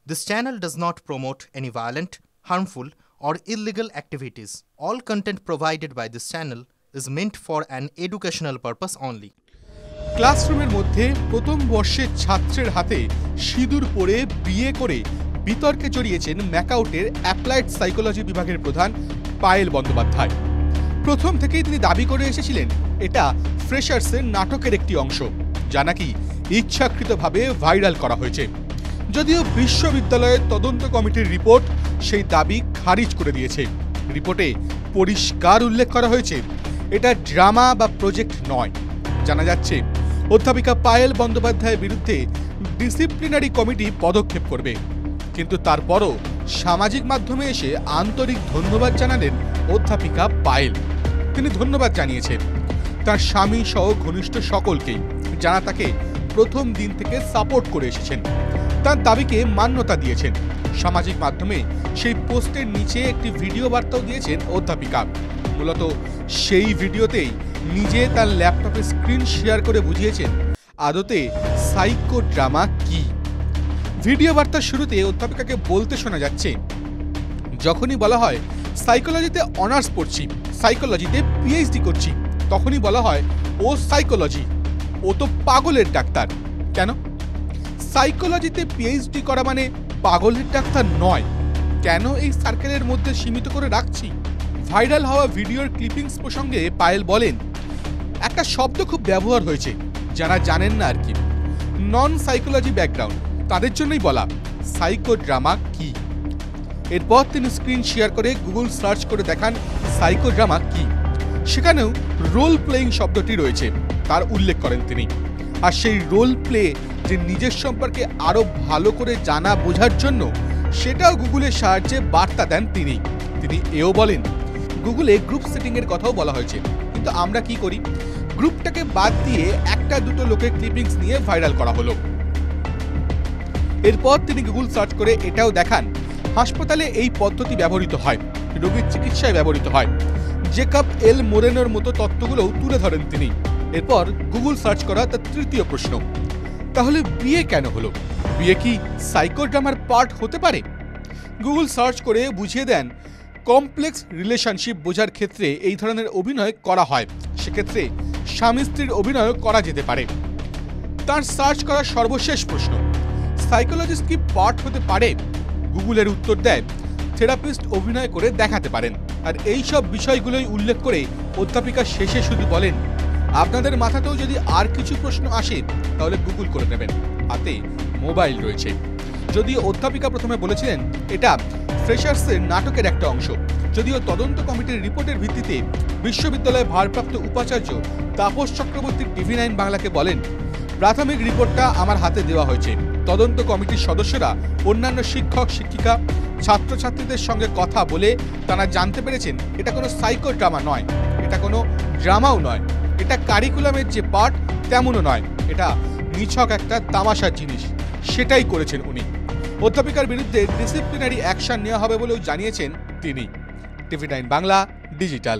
This channel does not promote any violent, harmful, or illegal activities. All content provided by this channel is meant for an educational purpose only. ক্লাসরুমের মধ্যে প্রথম বর্ষের ছাত্রের হাতে সিঁদুর পরে বিয়ে করে বিতর্কে জড়িয়েছেন ম্যাকাউটের অ্যাপ্লাইড সাইকোলজি বিভাগের প্রধান পায়েল বন্দ্যোপাধ্যায়। প্রথম থেকেই তিনি দাবি করে এসেছিলেন এটা ফ্রেশার্সের নাটকের একটি অংশ, যা নাকি ইচ্ছাকৃতভাবে ভাইরাল করা হয়েছে। যদিও বিশ্ববিদ্যালয়ের তদন্ত কমিটির রিপোর্ট সেই দাবি খারিজ করে দিয়েছে। রিপোর্টে পরিষ্কার উল্লেখ করা হয়েছে এটা ড্রামা বা প্রজেক্ট নয়। জানা যাচ্ছে অধ্যাপিকা পায়েল বন্দ্যোপাধ্যায়ের বিরুদ্ধে ডিসিপ্লিনারি কমিটি পদক্ষেপ করবে, কিন্তু তারপরও সামাজিক মাধ্যমে এসে আন্তরিক ধন্যবাদ জানালেন অধ্যাপিকা পায়েল। তিনি ধন্যবাদ জানিয়েছেন তার স্বামী সহ ঘনিষ্ঠ সকলকেই, যারা তাকে প্রথম দিন থেকে সাপোর্ট করে এসেছেন। তার দাবিকে মান্যতা দিয়েছেন। সামাজিক মাধ্যমে সেই পোস্টের নিচে একটি ভিডিও বার্তাও দিয়েছেন অধ্যাপিকা। মূলত সেই ভিডিওতেই নিজে তার ল্যাপটপে স্ক্রিন শেয়ার করে বুঝিয়েছেন আদতে সাইকো ড্রামা কি। ভিডিও বার্তার শুরুতে অধ্যাপিকাকে বলতে শোনা যাচ্ছে, যখনই বলা হয় সাইকোলজিতে অনার্স পড়ছি, সাইকোলজিতে পিএইচডি করছি, তখনই বলা হয় ও সাইকোলজি, ও তো পাগলের ডাক্তার। কেন সাইকোলজিতে পিএইচডি করা মানে পাগলের ডাক্তার নয়? কেন এই সার্কেলের মধ্যে সীমিত করে রাখছি? ভাইরাল হওয়া ভিডিওর ক্লিপিংস প্রসঙ্গে পায়েল বলেন, একটা শব্দ খুব ব্যবহার হয়েছে, যারা জানেন না আর কি, নন সাইকোলজি ব্যাকগ্রাউন্ড, তাদের জন্যই বলা সাইকো ড্রামা কি। এরপর তিনি স্ক্রিন শেয়ার করে গুগল সার্চ করে দেখান সাইকো ড্রামা কি। সেখানেও রোল প্লেয়িং শব্দটি রয়েছে, তার উল্লেখ করেন তিনি। আর সেই রোল প্লে যে নিজের সম্পর্কে আরো ভালো করে জানা বোঝার জন্য, সেটাও গুগলের সাহায্যে বার্তা দেন তিনি। তিনি এও বলেন, গুগলে গ্রুপ সেটিং এর কথাও বলা হয়েছে, কিন্তু আমরা কি করি, গ্রুপটাকে বাদ দিয়ে একটা দুটো লোকের ক্লিপিংস নিয়ে ভাইরাল করা হলো। এরপর তিনি গুগল সার্চ করে এটাও দেখান হাসপাতালে এই পদ্ধতি ব্যবহৃত হয়, রোগীর চিকিৎসায় ব্যবহৃত হয়। জেকব এল মোরেনোর মতো তত্ত্বগুলোও তুলে ধরেন তিনি। এরপর গুগল সার্চ করা তার তৃতীয় প্রশ্ন, তাহলে বিয়ে কেন হলো? বিয়ে কি সাইকো ড্রামার পার্ট হতে পারে? গুগল সার্চ করে বুঝিয়ে দেন কমপ্লেক্স রিলেশনশিপ বোঝার ক্ষেত্রে এই ধরনের অভিনয় করা হয়, সেক্ষেত্রে স্বামী স্ত্রীর অভিনয়ও করা যেতে পারে। তার সার্চ করা সর্বশেষ প্রশ্ন, সাইকোলজিস্ট কি পার্ট হতে পারে? গুগলের উত্তর দেয় থেরাপিস্ট অভিনয় করে দেখাতে পারেন। আর এই সব বিষয়গুলোই উল্লেখ করে অধ্যাপিকা শেষে শুধু বলেন, আপনাদের মাথাতেও যদি আর কিছু প্রশ্ন আসে তাহলে গুগল করে নেবেন, হাতে মোবাইল রয়েছে। যদিও অধ্যাপিকা প্রথমে বলেছিলেন এটা ফ্রেশার্সের নাটকের একটা অংশ, যদিও তদন্ত কমিটির রিপোর্টের ভিত্তিতে বিশ্ববিদ্যালয়ের ভারপ্রাপ্ত উপাচার্য তাপস চক্রবর্তী টিভি 9 বাংলাকে বলেন, প্রাথমিক রিপোর্টটা আমার হাতে দেওয়া হয়েছে। তদন্ত কমিটির সদস্যরা অন্যান্য শিক্ষক শিক্ষিকা ছাত্রছাত্রীদের সঙ্গে কথা বলে তারা জানতে পেরেছেন এটা কোনো সাইকো ড্রামা নয়, এটা কোনো ড্রামাও নয়, এটা কারিকুলামের যে পার্ট তেমনও নয়, এটা নিছক একটা তামাশার জিনিস, সেটাই করেছেন উনি। অধ্যাপিকার বিরুদ্ধে ডিসিপ্লিনারি অ্যাকশন নেওয়া হবে বলেও জানিয়েছেন তিনি। TV 9 Bangla digital.